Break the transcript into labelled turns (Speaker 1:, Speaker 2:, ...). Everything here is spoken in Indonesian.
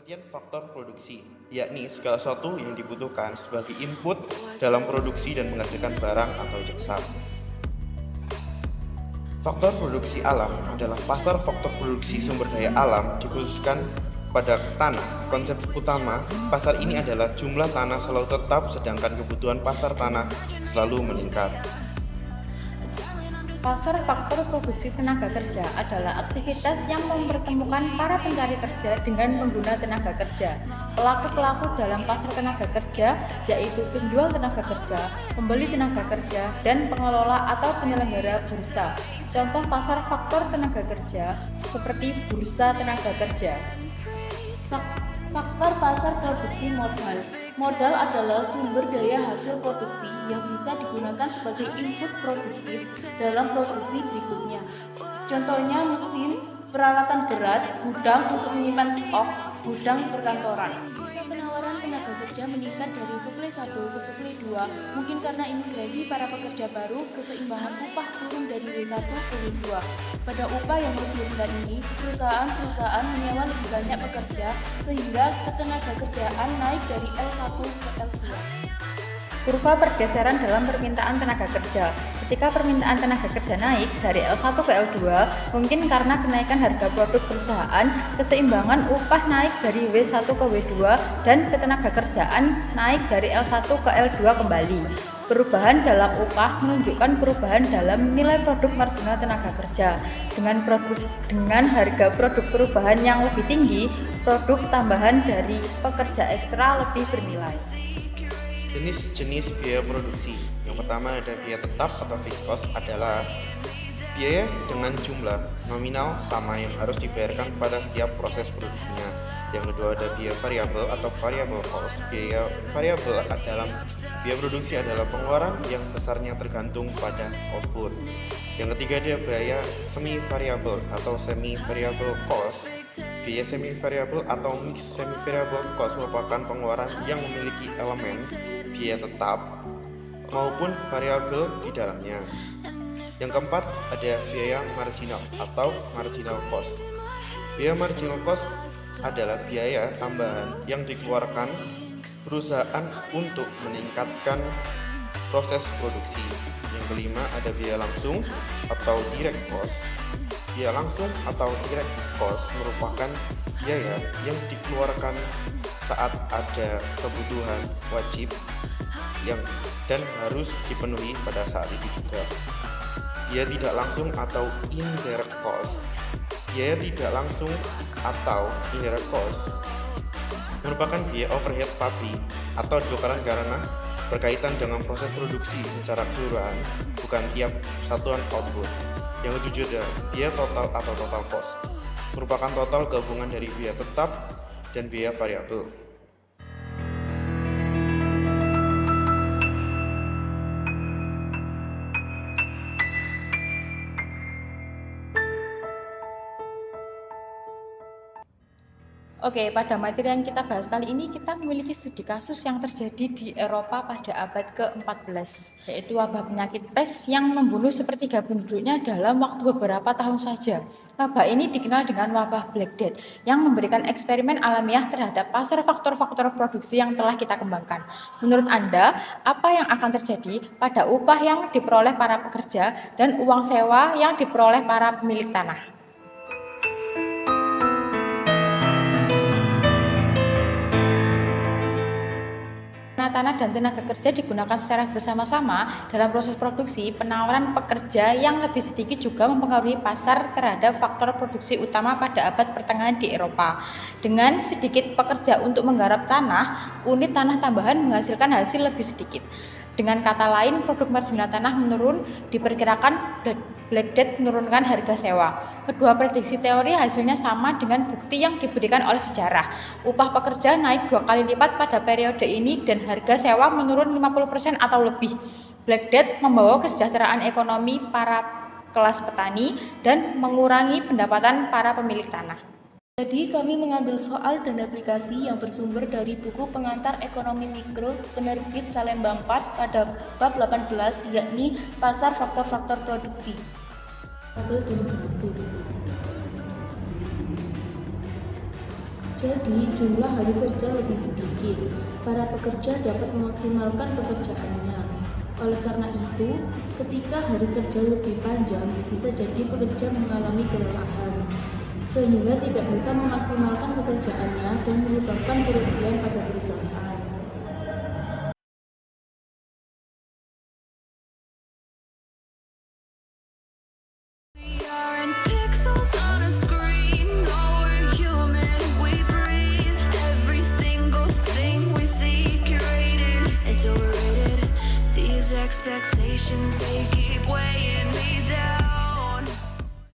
Speaker 1: Pengertian faktor produksi, yakni segala sesuatu yang dibutuhkan sebagai input dalam produksi dan menghasilkan barang atau jasa. Faktor produksi alam adalah pasar faktor produksi sumber daya alam dikhususkan pada tanah. Konsep utama pasar ini adalah jumlah tanah selalu tetap sedangkan kebutuhan pasar tanah selalu meningkat.
Speaker 2: Pasar faktor produksi tenaga kerja adalah aktivitas yang mempertemukan para pencari kerja dengan pengguna tenaga kerja. Pelaku-pelaku dalam pasar tenaga kerja yaitu penjual tenaga kerja, pembeli tenaga kerja, dan pengelola atau penyelenggara bursa. Contoh pasar faktor tenaga kerja seperti bursa tenaga kerja.
Speaker 3: Faktor pasar produksi modal. Modal adalah sumber daya hasil produksi yang bisa digunakan sebagai input produktif dalam produksi berikutnya. Contohnya mesin, peralatan berat, gudang untuk menyimpan stok, gudang perkantoran. Penawaran tenaga kerja meningkat dari suplai 1 ke suplai 2, mungkin karena imigrasi para pekerja baru, keseimbangan upah turun dari W1 ke W2. Pada upah yang lebih rendah ini, perusahaan menyewa lebih banyak pekerja sehingga ketenaga kerjaan naik dari L1 ke L2.
Speaker 2: Kurva pergeseran dalam permintaan tenaga kerja. Ketika permintaan tenaga kerja naik dari L1 ke L2, mungkin karena kenaikan harga produk perusahaan, keseimbangan upah naik dari W1 ke W2, dan ketenaga kerjaan naik dari L1 ke L2 kembali. Perubahan dalam upah menunjukkan perubahan dalam nilai produk marginal tenaga kerja. Dengan harga produk perubahan yang lebih tinggi, produk tambahan dari pekerja ekstra lebih bernilai.
Speaker 1: Jenis-jenis biaya produksi. Yang pertama ada biaya tetap atau fixed cost adalah biaya dengan jumlah nominal sama yang harus dibayarkan pada setiap proses produksinya. Yang kedua ada biaya variabel atau variable cost. Biaya variabel dalam biaya produksi adalah pengeluaran yang besarnya tergantung pada output. Yang ketiga ada biaya semi variabel atau semi variable cost. Biaya semi variabel atau mix semi variable cost merupakan pengeluaran yang memiliki elemen biaya tetap maupun variabel di dalamnya. Yang keempat ada biaya marginal atau marginal cost. Biaya marginal cost adalah biaya tambahan yang dikeluarkan perusahaan untuk meningkatkan proses produksi. Yang kelima ada biaya langsung atau direct cost. Biaya langsung atau direct cost merupakan biaya yang dikeluarkan saat ada kebutuhan wajib dan harus dipenuhi pada saat itu juga. Biaya tidak langsung atau indirect cost. Biaya tidak langsung atau indirect cost merupakan biaya overhead pabrik atau dikeluarkan karena berkaitan dengan proses produksi secara keseluruhan, bukan tiap satuan output. Yang ketujuh ada biaya total atau total cost, merupakan total gabungan dari biaya tetap dan biaya variabel.
Speaker 2: Oke, pada materi yang kita bahas kali ini kita memiliki studi kasus yang terjadi di Eropa pada abad ke-14, yaitu wabah penyakit pes yang membunuh sepertiga penduduknya dalam waktu beberapa tahun saja. Wabah ini dikenal dengan wabah Black Death yang memberikan eksperimen alamiah terhadap pasar faktor-faktor produksi yang telah kita kembangkan. Menurut Anda, apa yang akan terjadi pada upah yang diperoleh para pekerja dan uang sewa yang diperoleh para pemilik tanah? Tanah dan tenaga kerja digunakan secara bersama-sama dalam proses produksi. Penawaran pekerja yang lebih sedikit juga mempengaruhi pasar terhadap faktor produksi utama pada abad pertengahan di Eropa. Dengan sedikit pekerja untuk menggarap tanah, unit tanah tambahan menghasilkan hasil lebih sedikit. Dengan kata lain, produk marginal tanah menurun, diperkirakan Black Death menurunkan harga sewa. Kedua prediksi teori hasilnya sama dengan bukti yang diberikan oleh sejarah. Upah pekerja naik 2 kali lipat pada periode ini dan harga sewa menurun 50% atau lebih. Black Death membawa kesejahteraan ekonomi para kelas petani dan mengurangi pendapatan para pemilik tanah.
Speaker 3: Jadi kami mengambil soal dan aplikasi yang bersumber dari buku pengantar ekonomi mikro penerbit Salemba 4 pada bab 18, yakni pasar faktor-faktor produksi.
Speaker 4: Jadi, jumlah hari kerja lebih sedikit. Para pekerja dapat memaksimalkan pekerjaannya. Oleh karena itu, ketika hari kerja lebih panjang, bisa jadi pekerja mengalami kelelahan, sehingga tidak bisa memaksimalkan pekerjaannya dan menyebabkan kerugian pada perusahaan.
Speaker 5: Pixels on a screen, no, we're human, we breathe. Every single thing we see curated, it's overrated. These expectations, they keep weighing me down.